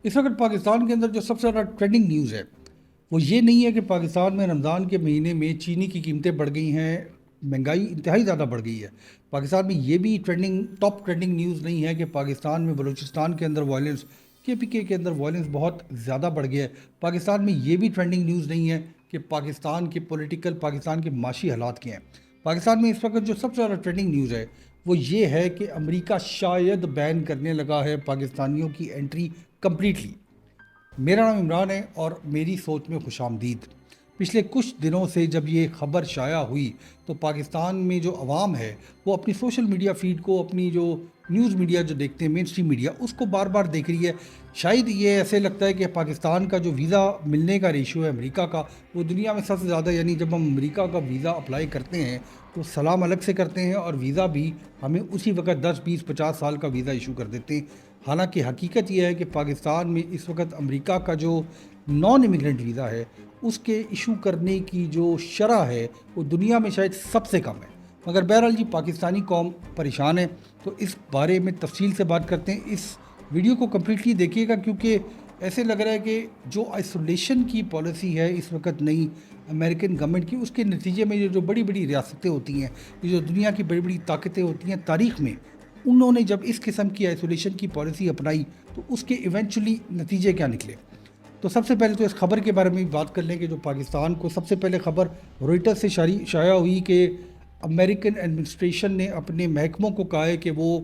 اس وقت پاکستان کے اندر جو سب سے زیادہ ٹرینڈنگ نیوز ہے وہ یہ نہیں ہے کہ پاکستان میں رمضان کے مہینے میں چینی کی قیمتیں بڑھ گئی ہیں، مہنگائی انتہائی زیادہ بڑھ گئی ہے۔ پاکستان میں یہ بھی ٹاپ ٹرینڈنگ نیوز نہیں ہے کہ پاکستان میں بلوچستان کے اندر وائلنس، KPK کے اندر وائلنس بہت زیادہ بڑھ گیا ہے۔ پاکستان میں یہ بھی ٹرینڈنگ نیوز نہیں ہے کہ پاکستان کے معاشی حالات کیا ہیں۔ پاکستان میں اس وقت جو سب سے زیادہ ٹرینڈنگ نیوز ہے وہ یہ ہے کہ امریکہ شاید بین کرنے لگا ہے پاکستانیوں کی انٹری کمپلیٹلی۔ میرا نام عمران ہے اور میری سوچ میں خوش آمدید۔ پچھلے کچھ دنوں سے جب یہ خبر شائع ہوئی تو پاکستان میں جو عوام ہے وہ اپنی سوشل میڈیا فیڈ کو، اپنی جو نیوز میڈیا جو دیکھتے ہیں، مین اسٹریم میڈیا، اس کو بار بار دیکھ رہی ہے۔ شاید یہ ایسے لگتا ہے کہ پاکستان کا جو ویزا ملنے کا ریشو ہے امریکہ کا، وہ دنیا میں سب سے زیادہ، یعنی جب ہم امریکہ کا ویزا اپلائی کرتے ہیں تو سلام الگ سے کرتے ہیں اور ویزا بھی ہمیں اسی وقت 10 20 50 سال کا ویزا ایشو کر دیتے ہیں۔ حالانکہ حقیقت یہ ہے کہ پاکستان میں اس وقت امریکہ کا جو نان امیگرنٹ ویزا ہے اس کے ایشو کرنے کی جو شرح ہے وہ دنیا میں شاید سب سے کم ہے۔ مگر بہرحال جی، پاکستانی قوم پریشان ہے، تو اس بارے میں تفصیل سے بات کرتے ہیں۔ اس ویڈیو کو کمپلیٹلی دیکھیے گا کیونکہ ایسے لگ رہا ہے کہ جو آئسولیشن کی پالیسی ہے اس وقت نئی امریکن گورنمنٹ کی، اس کے نتیجے میں یہ جو بڑی بڑی ریاستیں ہوتی ہیں، یہ جو دنیا کی بڑی بڑی طاقتیں ہوتی ہیں تاریخ میں، انہوں نے جب اس قسم کی آئسولیشن کی پالیسی اپنائی تو اس کے ایونچولی نتیجے کیا نکلے۔ تو سب سے پہلے تو اس خبر کے بارے میں بات کر لیں کہ جو پاکستان کو سب سے پہلے خبر روئٹر سے شائع ہوئی کہ امریکن ایڈمنسٹریشن نے اپنے محکموں کو کہا ہے کہ وہ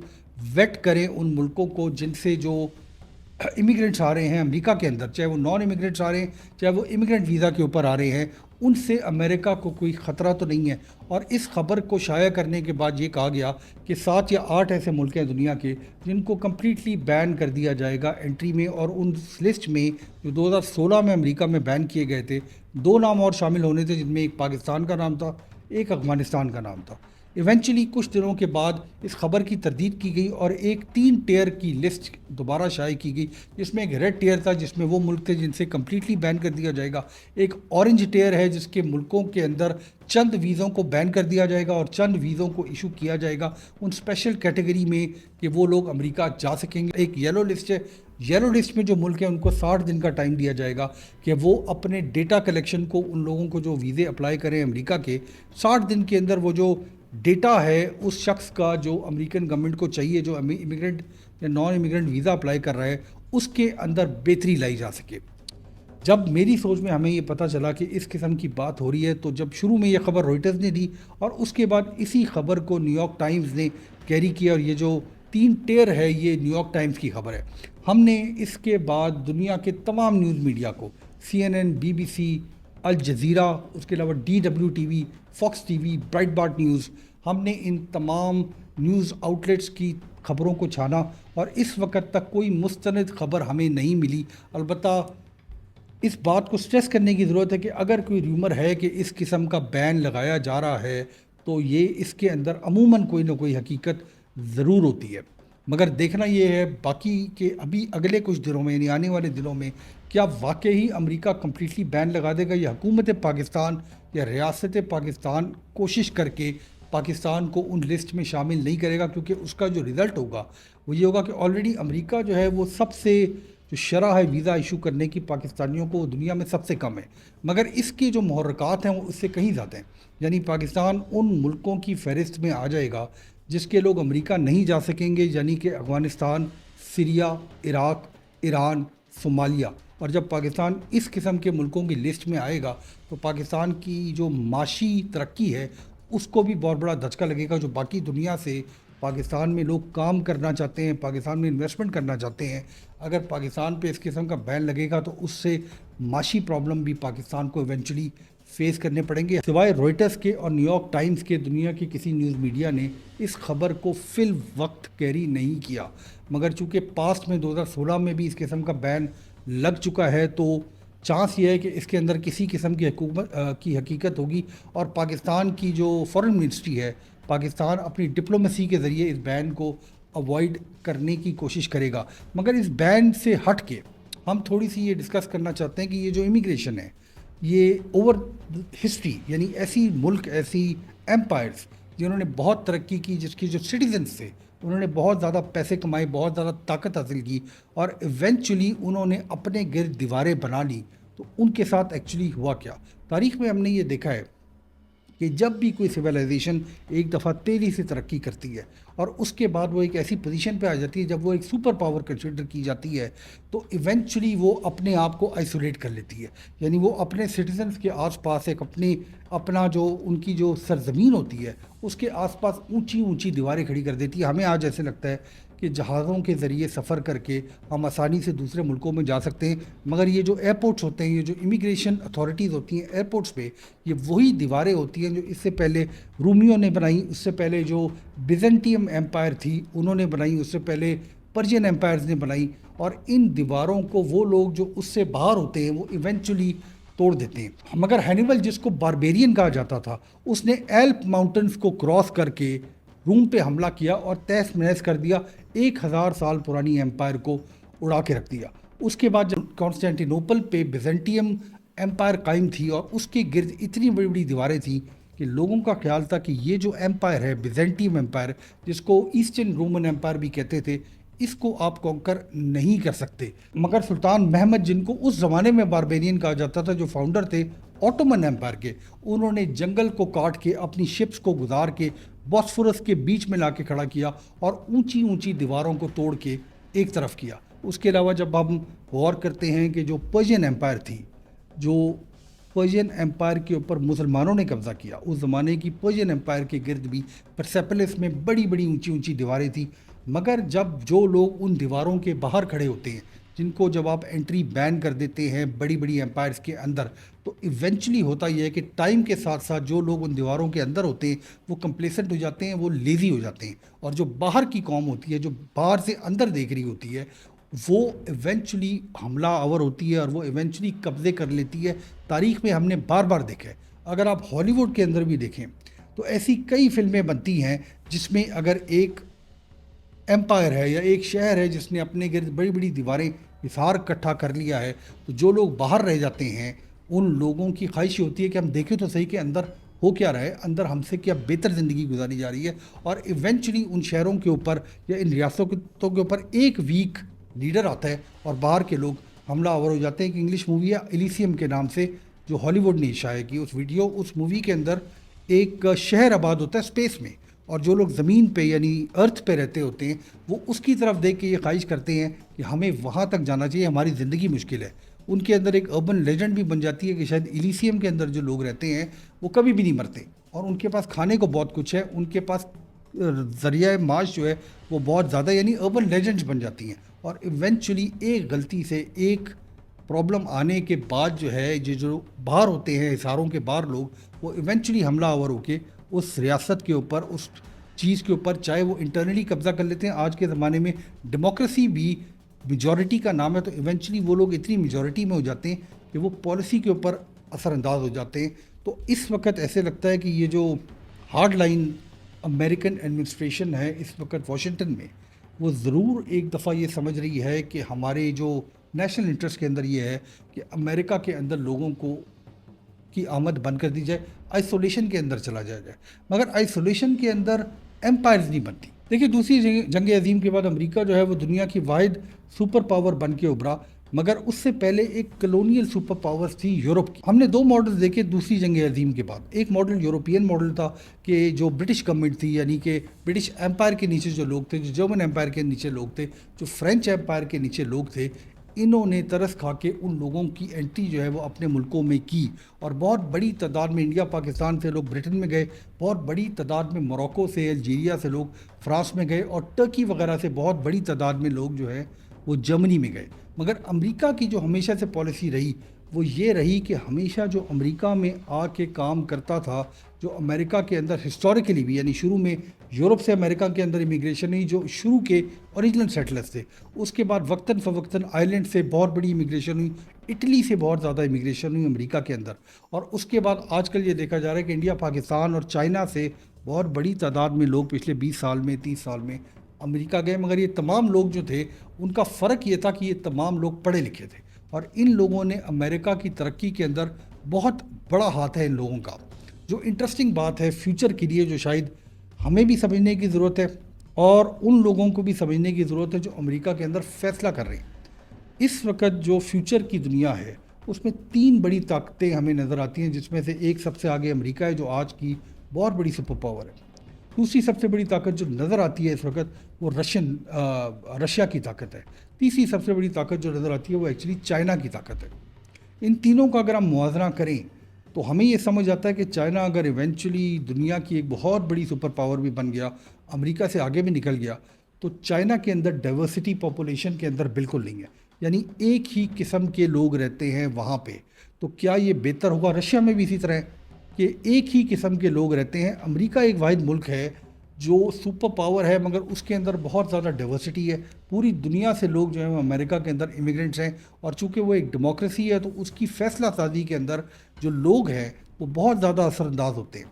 ویٹ کریں ان ملکوں کو جن سے جو امیگرنٹس آ رہے ہیں امریکہ کے اندر، چاہے وہ نان امیگرنٹس آ رہے ہیں چاہے وہ امیگرنٹ ویزا کے اوپر آ رہے ہیں، ان سے امریکہ کو کوئی خطرہ تو نہیں ہے۔ اور اس خبر کو شائع کرنے کے بعد یہ کہا گیا کہ 7 یا 8 ایسے ملک ہیں دنیا کے جن کو کمپلیٹلی بین کر دیا جائے گا انٹری میں، اور ان لسٹ میں جو 2016 میں امریکہ میں بین کیے گئے تھے 2 نام اور شامل ہونے تھے، جن میں ایک پاکستان کا نام تھا، ایک افغانستان کا نام تھا۔ ایونچولی کچھ دنوں کے بعد اس خبر کی تردید کی گئی اور ایک 3 ٹیئر کی لسٹ دوبارہ شائع کی گئی، جس میں ایک ریڈ ٹیئر تھا جس میں وہ ملک تھے جن سے کمپلیٹلی بین کر دیا جائے گا، ایک اورنج ٹیئر ہے جس کے ملکوں کے اندر چند ویزوں کو بین کر دیا جائے گا اور چند ویزوں کو ایشو کیا جائے گا ان اسپیشل کیٹیگری میں کہ وہ لوگ امریکہ جا سکیں گے۔ ایک یلو لسٹ ہے، یلو لسٹ میں جو ملک ہیں ان کو 60 دن کا ٹائم دیا جائے گا کہ وہ اپنے ڈیٹا کلیکشن کو، ان لوگوں کو جو ویزے اپلائی کریں امریکہ کے، 60 دن کے اندر وہ جو ڈیٹا ہے اس شخص کا جو امریکن گورنمنٹ کو چاہیے، جو امیگرنٹ یا نان امیگرنٹ ویزا اپلائی کر رہا ہے، اس کے اندر بہتری لائی جا سکے۔ جب میری سوچ میں ہمیں یہ پتہ چلا کہ اس قسم کی بات ہو رہی ہے تو جب شروع میں یہ خبر روئٹرز نے دی اور اس کے بعد اسی خبر کو نیو یارک ٹائمز نے کیری کیا، اور یہ جو 3 ٹیئر ہے یہ نیو یارک ٹائمز کی خبر ہے۔ ہم نے اس کے بعد دنیا کے تمام نیوز میڈیا کو، CNN، BBC، الجزیرہ، اس کے علاوہ DWTV، Fox T V, bright Bart news, ہم نے ان تمام نیوز آؤٹلیٹس کی خبروں کو چھانا اور اس وقت تک کوئی مستند خبر ہمیں نہیں ملی۔ البتہ اس بات کو سٹریس کرنے کی ضرورت ہے کہ اگر کوئی ریومر ہے کہ اس قسم کا بین لگایا جا رہا ہے تو یہ اس کے اندر عموماً کوئی نہ کوئی حقیقت ضرور ہوتی ہے۔ مگر دیکھنا یہ ہے باقی کہ ابھی اگلے کچھ دنوں میں، یعنی آنے والے دنوں میں، کیا واقعی امریکہ کمپلیٹلی بین لگا دے گا یا حکومت پاکستان یا ریاست پاکستان کوشش کر کے پاکستان کو ان لسٹ میں شامل نہیں کرے گا، کیونکہ اس کا جو رزلٹ ہوگا وہ یہ ہوگا کہ آلریڈی امریکہ جو ہے وہ سب سے جو شرح ہے ویزا ایشو کرنے کی پاکستانیوں کو، وہ دنیا میں سب سے کم ہے، مگر اس کے جو محرکات ہیں وہ اس سے کہیں زیادہ ہیں۔ یعنی پاکستان ان ملکوں کی فہرست میں آ جائے گا جس کے لوگ امریکہ نہیں جا سکیں گے، یعنی کہ افغانستان، سیریا، عراق، ایران، صومالیہ۔ اور جب پاکستان اس قسم کے ملکوں کی لسٹ میں آئے گا تو پاکستان کی جو معاشی ترقی ہے اس کو بھی بہت بڑا دھچکا لگے گا۔ جو باقی دنیا سے پاکستان میں لوگ کام کرنا چاہتے ہیں، پاکستان میں انویسٹمنٹ کرنا چاہتے ہیں، اگر پاکستان پہ اس قسم کا بین لگے گا تو اس سے معاشی پرابلم بھی پاکستان کو ایونچولی فیس کرنے پڑیں گے۔ سوائے روئٹرز کے اور نیو یارک ٹائمز کے دنیا کی کسی نیوز میڈیا نے اس خبر کو فی الوقت کیری نہیں کیا، مگر چونکہ پاسٹ میں 2016 میں بھی اس قسم کا بین لگ چکا ہے تو چانس یہ ہے کہ اس کے اندر کسی قسم کی کی حقیقت ہوگی، اور پاکستان کی جو فارن منسٹری ہے، پاکستان اپنی ڈپلومیسی کے ذریعے اس بین کو اوائڈ کرنے کی کوشش کرے گا۔ مگر اس بین سے ہٹ کے ہم تھوڑی سی یہ ڈسکس کرنا چاہتے ہیں کہ یہ جو امیگریشن ہے یہ اوور ہسٹری، یعنی ایسی ملک، ایسی ایمپائرز جنہوں نے بہت ترقی کی، جس کی جو سٹیزنز تھے انہوں نے بہت زیادہ پیسے کمائے، بہت زیادہ طاقت حاصل کی، اور ایونچولی انہوں نے اپنے گرد دیواریں بنا لی. تو ان کے ساتھ ایکچولی ہوا کیا؟ تاریخ میں ہم نے یہ دیکھا ہے کہ جب بھی کوئی سویلائزیشن ایک دفعہ تیزی سے ترقی کرتی ہے اور اس کے بعد وہ ایک ایسی پوزیشن پہ آ جاتی ہے جب وہ ایک سپر پاور کنسیڈر کی جاتی ہے، تو ایونچولی وہ اپنے آپ کو آئسولیٹ کر لیتی ہے. یعنی وہ اپنے سٹیزنز کے آس پاس ایک اپنا جو ان کی جو سرزمین ہوتی ہے اس کے آس پاس اونچی اونچی دیواریں کھڑی کر دیتی ہے. ہمیں آج ایسے لگتا ہے کہ جہازوں کے ذریعے سفر کر کے ہم آسانی سے دوسرے ملکوں میں جا سکتے ہیں، مگر یہ جو ایئرپورٹس ہوتے ہیں، یہ جو امیگریشن اتھارٹیز ہوتی ہیں ایئرپورٹس پہ، یہ وہی دیواریں ہوتی ہیں جو اس سے پہلے رومیوں نے بنائی، اس سے پہلے جو بیزنٹیم ایمپائر تھی انہوں نے بنائی، اس سے پہلے پرشین ایمپائرز نے بنائی. اور ان دیواروں کو وہ لوگ جو اس سے باہر ہوتے ہیں وہ ایونچولی توڑ دیتے ہیں. مگر ہینیبل، جس کو باربیرین کہا جاتا تھا، اس نے ایلپ ماؤنٹنز کو کراس کر کے روم پہ حملہ کیا اور تہس نہس کر دیا، 1000 سال پرانی ایمپائر کو اڑا کے رکھ دیا. اس کے بعد جب کانسٹینٹینوپل پہ بیزنٹیم ایمپائر قائم تھی اور اس کے گرد اتنی بڑی بڑی دیواریں تھیں کہ لوگوں کا خیال تھا کہ یہ جو ایمپائر ہے بیزنٹیم ایمپائر، جس کو ایسٹرن رومن ایمپائر بھی کہتے تھے، اس کو آپ کانکر نہیں کر سکتے. مگر سلطان محمد، جن کو اس زمانے میں باربیرین کہا جاتا تھا، جو فاؤنڈر تھے آٹومن ایمپائر کے، انہوں نے جنگل کو کاٹ کے اپنی شپس کو گزار کے بوسفورس کے بیچ میں لا کے کھڑا کیا اور اونچی اونچی دیواروں کو توڑ کے ایک طرف کیا. اس کے علاوہ جب ہم غور کرتے ہیں کہ جو پرشین ایمپائر تھی، جو پرشین ایمپائر کے اوپر مسلمانوں نے قبضہ کیا، اس زمانے کی پرشین ایمپائر کے گرد بھی پرسیپولس میں بڑی بڑی اونچی اونچی دیواریں تھیں. مگر جب جو لوگ ان دیواروں کے باہر کھڑے ہوتے ہیں، جن کو جب آپ انٹری بین کر دیتے ہیں بڑی بڑی ایمپائرز کے اندر، تو ایونچولی ہوتا یہ ہے کہ ٹائم کے ساتھ ساتھ جو لوگ ان دیواروں کے اندر ہوتے ہیں وہ کمپلیسنٹ ہو جاتے ہیں، وہ لیزی ہو جاتے ہیں، اور جو باہر کی قوم ہوتی ہے، جو باہر سے اندر دیکھ رہی ہوتی ہے، وہ ایونچولی حملہ آور ہوتی ہے اور وہ ایونچولی قبضے کر لیتی ہے. تاریخ میں ہم نے بار بار دیکھا ہے. اگر آپ ہالی ووڈ کے اندر بھی دیکھیں تو ایسی کئی فلمیں بنتی ہیں جس میں اگر ایک ایمپائر ہے یا ایک شہر ہے جس نے اپنے گرد بڑی بڑی دیواریں حصار اکٹھا کر لیا ہے، تو جو لوگ باہر رہ جاتے ہیں ان لوگوں کی خواہش ہوتی ہے کہ ہم دیکھیں تو صحیح کہ اندر ہو کیا رہا ہے، اندر ہم سے کیا بہتر زندگی گزاری جا رہی ہے. اور ایونچولی ان شہروں کے اوپر یا ان ریاستوں کے اوپر ایک ویک لیڈر آتا ہے اور باہر کے لوگ حملہ آور ہو جاتے ہیں. ایک انگلش مووی ہے ایلیسیم کے نام سے جو ہالی ووڈ نے شائع کی، اس مووی کے اندر ایک شہر آباد ہوتا ہے اسپیس میں، اور جو لوگ زمین پہ یعنی ارتھ پہ رہتے ہوتے ہیں وہ اس کی طرف دیکھ کے یہ خواہش کرتے ہیں کہ ہمیں وہاں تک جانا چاہیے، ہماری زندگی مشکل ہے. ان کے اندر ایک اربن لیجنڈ بھی بن جاتی ہے کہ شاید ایلیسیم کے اندر جو لوگ رہتے ہیں وہ کبھی بھی نہیں مرتے، اور ان کے پاس کھانے کو بہت کچھ ہے، ان کے پاس ذریعہ معاش جو ہے وہ بہت زیادہ، یعنی اربن لیجنڈز بن جاتی ہیں. اور ایونچولی ایک غلطی سے، ایک پرابلم آنے کے بعد جو ہے جو باہر ہوتے ہیں حصاروں کے باہر لوگ، وہ ایونچولی حملہ آور ہو کے اس ریاست کے اوپر، اس چیز کے اوپر، چاہے وہ انٹرنلی قبضہ کر لیتے ہیں. آج کے زمانے میں ڈیموکریسی بھی میجورٹی کا نام ہے، تو ایونچولی وہ لوگ اتنی میجورٹی میں ہو جاتے ہیں کہ وہ پالیسی کے اوپر اثر انداز ہو جاتے ہیں. تو اس وقت ایسے لگتا ہے کہ یہ جو ہارڈ لائن امریکن ایڈمنسٹریشن ہے اس وقت واشنگٹن میں، وہ ضرور ایک دفعہ یہ سمجھ رہی ہے کہ ہمارے جو نیشنل انٹرسٹ کے اندر یہ ہے کہ امریکہ کے اندر لوگوں کو کی آمد بند کر دی جائے، آئسولیشن کے اندر چلا جائے. مگر آئسولیشن کے اندر ایمپائرز نہیں بنتی. دیکھیے، دوسری جنگ عظیم کے بعد امریکہ جو ہے وہ دنیا کی واحد سپر پاور بن کے ابھرا، مگر اس سے پہلے ایک کلونیل سپر پاورز تھی یورپ کی. ہم نے 2 ماڈل دیکھے دوسری جنگ عظیم کے بعد. ایک ماڈل یورپین ماڈل تھا کہ جو برٹش گورنمنٹ تھی، یعنی کہ برٹش ایمپائر کے نیچے جو لوگ تھے، جو جرمن ایمپائر کے نیچے لوگ تھے، جو فرینچ ایمپائر کے نیچے لوگ تھے، انہوں نے ترس کھا کے ان لوگوں کی انٹری جو ہے وہ اپنے ملکوں میں کی، اور بہت بڑی تعداد میں انڈیا پاکستان سے لوگ برٹن میں گئے، بہت بڑی تعداد میں موروکو سے، الجیریا سے لوگ فرانس میں گئے، اور ٹرکی وغیرہ سے بہت بڑی تعداد میں لوگ جو ہے وہ جرمنی میں گئے. مگر امریکہ کی جو ہمیشہ سے پالیسی رہی وہ یہ رہی کہ ہمیشہ جو امریکہ میں آ کے کام کرتا تھا، جو امریکہ کے اندر ہسٹوریکلی بھی، یعنی شروع میں یورپ سے امریکہ کے اندر امیگریشن نہیں، جو شروع کے اوریجنل سیٹلرز تھے، اس کے بعد وقتاً فوقتاً آئرلینڈ سے بہت بڑی امیگریشن ہوئی، اٹلی سے بہت زیادہ امیگریشن ہوئی امریکہ کے اندر، اور اس کے بعد آج کل یہ دیکھا جا رہا ہے کہ انڈیا، پاکستان اور چائنا سے بہت بڑی تعداد میں لوگ پچھلے 20 سال میں، 30 سال میں امریکہ گئے. مگر یہ تمام لوگ جو تھے ان کا فرق یہ تھا کہ یہ تمام لوگ پڑھے لکھے تھے، اور ان لوگوں نے امریکہ کی ترقی کے اندر بہت بڑا ہاتھ ہے ان لوگوں کا. جو انٹرسٹنگ بات ہے فیوچر کے لیے، جو شاید ہمیں بھی سمجھنے کی ضرورت ہے اور ان لوگوں کو بھی سمجھنے کی ضرورت ہے جو امریکہ کے اندر فیصلہ کر رہے ہیں۔ اس وقت جو فیوچر کی دنیا ہے اس میں 3 بڑی طاقتیں ہمیں نظر آتی ہیں، جس میں سے ایک سب سے آگے امریکہ ہے جو آج کی بہت بڑی سپر پاور ہے۔ دوسری سب سے بڑی طاقت جو نظر آتی ہے اس وقت وہ رشیا کی طاقت ہے۔ تیسری سب سے بڑی طاقت جو نظر آتی ہے وہ ایکچولی چائنا کی طاقت ہے۔ ان تینوں کا اگر ہم موازنہ کریں تو ہمیں یہ سمجھ آتا ہے کہ چائنا اگر ایونچولی دنیا کی ایک بہت بڑی سپر پاور بھی بن گیا، امریکہ سے آگے بھی نکل گیا، تو چائنا کے اندر ڈائیورسٹی پاپولیشن کے اندر بالکل نہیں ہے، یعنی ایک ہی قسم کے لوگ رہتے ہیں وہاں پہ۔ تو کیا یہ بہتر ہوگا؟ رشیا میں بھی اسی طرح ہے کہ ایک ہی قسم کے لوگ رہتے ہیں۔ امریکہ ایک واحد ملک ہے جو سپر پاور ہے مگر اس کے اندر بہت زیادہ ڈائیورسٹی ہے، پوری دنیا سے لوگ جو ہیں وہ امریکہ کے اندر امیگرنٹس ہیں، اور چونکہ وہ ایک ڈیموکریسی ہے تو اس کی فیصلہ سازی کے اندر جو لوگ ہیں وہ بہت زیادہ اثر انداز ہوتے ہیں۔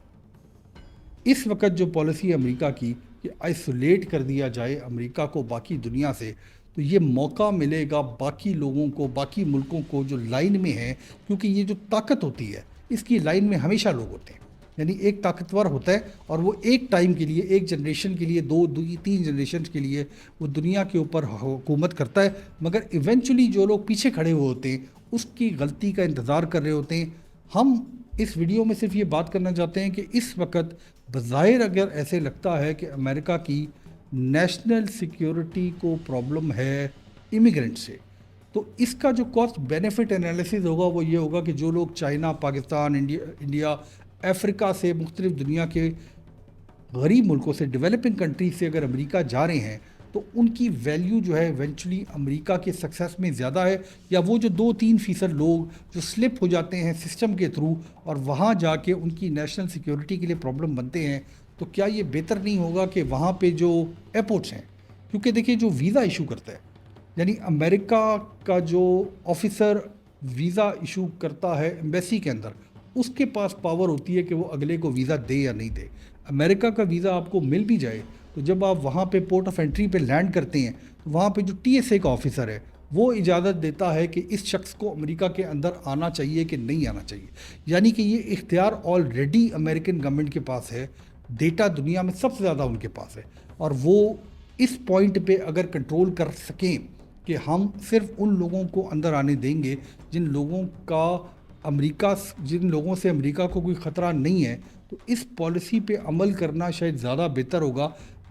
اس وقت جو پالیسی ہے امریکہ کی کہ آئسولیٹ کر دیا جائے امریکہ کو باقی دنیا سے، تو یہ موقع ملے گا باقی لوگوں کو، باقی ملکوں کو جو لائن میں ہیں، کیونکہ یہ جو طاقت ہوتی ہے اس کی لائن میں ہمیشہ لوگ ہوتے ہیں، یعنی ایک طاقتور ہوتا ہے اور وہ ایک ٹائم کے لیے، ایک جنریشن کے لیے، 2 3 جنریشن کے لیے وہ دنیا کے اوپر حکومت کرتا ہے، مگر ایونچولی جو لوگ پیچھے کھڑے ہوئے ہوتے ہیں اس کی غلطی کا انتظار کر رہے ہوتے ہیں۔ ہم اس ویڈیو میں صرف یہ بات کرنا چاہتے ہیں کہ اس وقت بظاہر اگر ایسے لگتا ہے کہ امریکہ کی نیشنل سیکیورٹی کو پرابلم ہے امیگرنٹ سے، تو اس کا جو کاسٹ بینیفٹ انالیسز ہوگا وہ یہ ہوگا کہ جو لوگ چائنا، پاکستان، انڈیا، افریقہ سے، مختلف دنیا کے غریب ملکوں سے، ڈیولپنگ کنٹریز سے اگر امریکہ جا رہے ہیں تو ان کی ویلیو جو ہے ایونچولی امریکہ کے سکسیس میں زیادہ ہے، یا وہ جو 2-3% لوگ جو سلپ ہو جاتے ہیں سسٹم کے تھرو اور وہاں جا کے ان کی نیشنل سیکیورٹی کے لیے پرابلم بنتے ہیں، تو کیا یہ بہتر نہیں ہوگا کہ وہاں پہ جو ایئرپورٹس ہیں، کیونکہ دیکھیں جو ویزا ایشو کرتا ہے، یعنی امریکہ کا جو آفیسر ویزا ایشو کرتا ہے ایمبیسی کے اندر، اس کے پاس پاور ہوتی ہے کہ وہ اگلے کو ویزا دے یا نہیں دے۔ امریکہ کا ویزا آپ کو مل بھی جائے تو جب آپ وہاں پہ پورٹ آف انٹری پہ لینڈ کرتے ہیں تو وہاں پہ جو ٹی ایس اے کا آفیسر ہے وہ اجازت دیتا ہے کہ اس شخص کو امریکہ کے اندر آنا چاہیے کہ نہیں آنا چاہیے، یعنی کہ یہ اختیار آلریڈی امریکن گورنمنٹ کے پاس ہے، ڈیٹا دنیا میں سب سے زیادہ ان کے پاس ہے، اور وہ اس پوائنٹ پہ اگر کنٹرول کر سکیں کہ ہم صرف ان لوگوں کو اندر آنے دیں گے جن لوگوں سے امریکہ کو کوئی خطرہ نہیں ہے، تو اس پالیسی پہ عمل کرنا شاید زیادہ بہتر ہوگا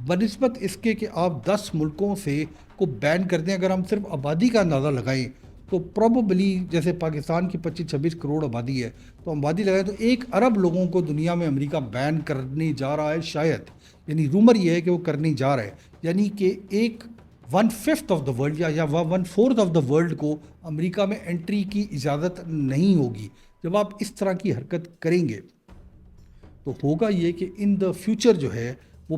بنسبت اس کے کہ آپ 10 ملکوں سے کو بین کر دیں۔ اگر ہم صرف آبادی کا اندازہ لگائیں تو پروبیبلی جیسے پاکستان کی 25-26 کروڑ آبادی ہے، تو آبادی لگائیں تو 1 ارب لوگوں کو دنیا میں امریکہ بین کرنے جا رہا ہے شاید، یعنی رومر یہ ہے کہ وہ کرنے جا رہا ہے، یعنی کہ 1/5 آف دا ورلڈ یا 1/4 آف دا ورلڈ کو امریکہ میں انٹری کی اجازت نہیں ہوگی۔ جب آپ اس طرح کی حرکت کریں گے تو ہوگا یہ کہ ان دا فیوچر جو ہے وہ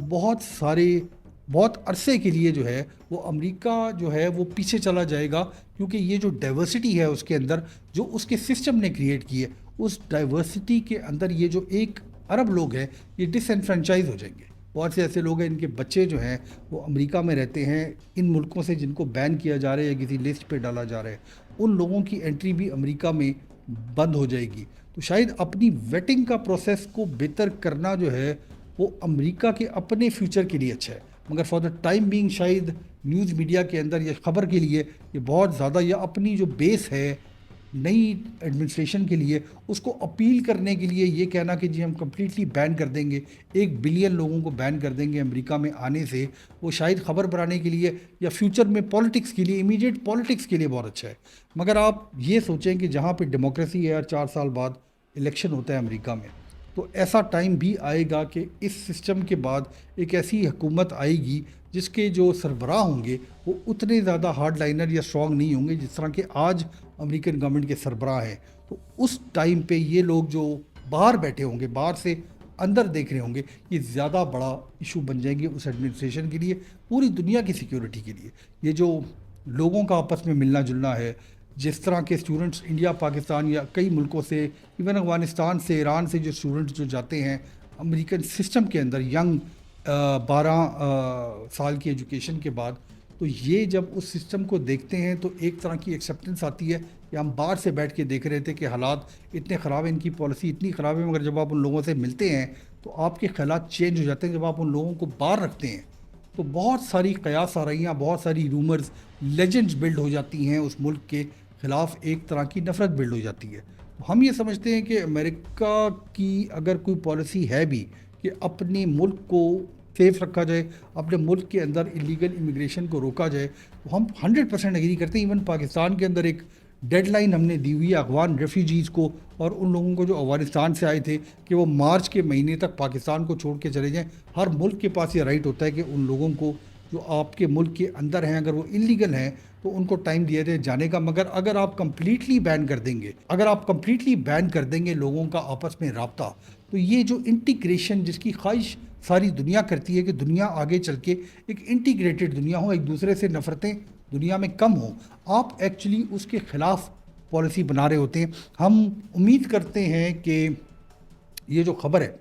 بہت عرصے کے لیے جو ہے وہ امریکہ جو ہے وہ پیچھے چلا جائے گا، کیونکہ یہ جو ڈائیورسٹی ہے اس کے اندر جو اس کے سسٹم نے کریٹ کی ہے، اس ڈائیورسٹی کے اندر یہ جو 1 ارب لوگ ہیں یہ ڈس انفرینچائز ہو جائیں گے۔ بہت سے ایسے لوگ ہیں ان کے بچے جو ہیں وہ امریکہ میں رہتے ہیں، ان ملکوں سے جن کو بین کیا جا رہا ہے یا کسی لسٹ پہ ڈالا جا رہا ہے، ان لوگوں کی انٹری بھی امریکہ میں بند ہو جائے گی۔ تو شاید اپنی ویٹنگ کا پروسیس کو بہتر کرنا جو ہے وہ امریکہ کے اپنے فیوچر کے لیے اچھا ہے، مگر فار دا ٹائم بینگ شاید نیوز میڈیا کے اندر یا خبر کے لیے یہ بہت زیادہ، یا اپنی جو بیس ہے نئی ایڈمنسٹریشن کے لیے اس کو اپیل کرنے کے لیے یہ کہنا کہ جی ہم کمپلیٹلی بین کر دیں گے، 1 بلین لوگوں کو بین کر دیں گے امریکہ میں آنے سے، وہ شاید خبر بنانے کے لیے یا فیوچر میں پالیٹکس کے لیے، امیڈیٹ پالیٹکس کے لیے بہت اچھا ہے۔ مگر آپ یہ سوچیں کہ جہاں پہ ڈیموکریسی ہے، 4 سال بعد الیکشن ہوتا ہے امریکہ میں، تو ایسا ٹائم بھی آئے گا کہ اس سسٹم کے بعد ایک ایسی حکومت آئے گی جس کے جو سربراہ ہوں گے وہ اتنے زیادہ ہارڈ لائنر یا اسٹرانگ نہیں ہوں گے جس طرح کہ آج امریکن گورنمنٹ کے سربراہ ہیں۔ تو اس ٹائم پہ یہ لوگ جو باہر بیٹھے ہوں گے، باہر سے اندر دیکھ رہے ہوں گے، یہ زیادہ بڑا ایشو بن جائیں گے اس ایڈمنسٹریشن کے لیے، پوری دنیا کی سیکیورٹی کے لیے۔ یہ جو لوگوں کا آپس میں ملنا جلنا ہے، جس طرح کے اسٹوڈنٹس انڈیا، پاکستان یا کئی ملکوں سے، ایون افغانستان سے، ایران سے جو اسٹوڈنٹس جو جاتے ہیں امریکن سسٹم کے اندر ینگ 12 سال کی ایجوکیشن کے بعد، تو یہ جب اس سسٹم کو دیکھتے ہیں تو ایک طرح کی ایکسیپٹنس آتی ہے کہ ہم باہر سے بیٹھ کے دیکھ رہے تھے کہ حالات اتنے خراب ہیں، ان کی پالیسی اتنی خراب ہے، مگر جب آپ ان لوگوں سے ملتے ہیں تو آپ کے خیالات چینج ہو جاتے ہیں۔ جب آپ ان لوگوں کو باہر رکھتے ہیں تو بہت ساری قیاس آرائیاں، بہت ساری رومرز، لیجنڈز بلڈ ہو جاتی ہیں، اس ملک کے خلاف ایک طرح کی نفرت بلڈ ہو جاتی ہے۔ ہم یہ سمجھتے ہیں کہ امریکہ کی اگر کوئی پالیسی ہے بھی کہ اپنے ملک کو سیف رکھا جائے، اپنے ملک کے اندر ایلیگل امیگریشن کو روکا جائے، تو ہم 100% ایگری کرتے ہیں۔ ایون پاکستان کے اندر ایک ڈیڈ لائن ہم نے دی ہوئی ہے افغان ریفیوجیز کو اور ان لوگوں کو جو افغانستان سے آئے تھے کہ وہ مارچ کے مہینے تک پاکستان کو چھوڑ کے چلے جائیں۔ ہر ملک کے پاس یہ رائٹ ہوتا ہے کہ ان لوگوں کو جو آپ کے ملک کے اندر ہیں اگر وہ انلیگل ہیں تو ان کو ٹائم دیا جائے جانے کا۔ مگر اگر آپ کمپلیٹلی بین کر دیں گے لوگوں کا آپس میں رابطہ، تو یہ جو انٹیگریشن جس کی خواہش ساری دنیا کرتی ہے کہ دنیا آگے چل کے ایک انٹیگریٹڈ دنیا ہو، ایک دوسرے سے نفرتیں دنیا میں کم ہوں، آپ ایکچولی اس کے خلاف پالیسی بنا رہے ہوتے ہیں۔ ہم امید کرتے ہیں کہ یہ جو خبر ہے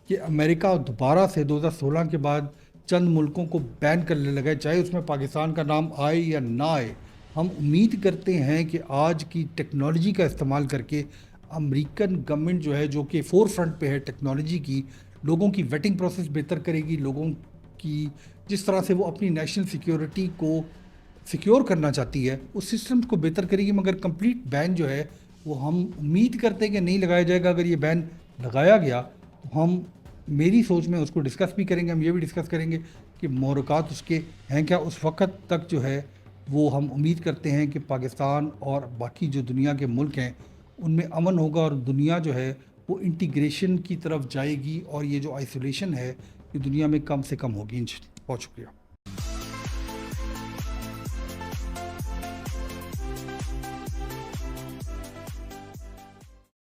کہ امریکہ دوبارہ سے 2016 کے بعد چند ملکوں کو بین کرنے لگا ہے، چاہے اس میں پاکستان کا نام آئے یا نہ آئے، ہم امید کرتے ہیں کہ آج کی ٹیکنالوجی کا استعمال کر کے امریکن گورنمنٹ جو ہے، جو کہ فور فرنٹ پہ ہے ٹیکنالوجی کی، لوگوں کی ویٹنگ پروسیس بہتر کرے گی، لوگوں کی جس طرح سے وہ اپنی نیشنل سیکیورٹی کو سیکیور کرنا چاہتی ہے اس سسٹم کو بہتر کرے گی۔ مگر کمپلیٹ بین جو ہے وہ ہم امید کرتے ہیں کہ نہیں لگایا جائے گا۔ اگر یہ بین لگایا گیا تو ہم میری سوچ میں اس کو ڈسکس بھی کریں گے، ہم یہ بھی ڈسکس کریں گے کہ محرکات اس کے ہیں کیا۔ اس وقت تک جو ہے وہ ہم امید کرتے ہیں کہ پاکستان اور باقی جو دنیا کے ملک ہیں ان میں امن ہوگا اور دنیا جو ہے وہ انٹیگریشن کی طرف جائے گی اور یہ جو آئسولیشن ہے یہ دنیا میں کم سے کم ہوگی۔ بہت شکریہ۔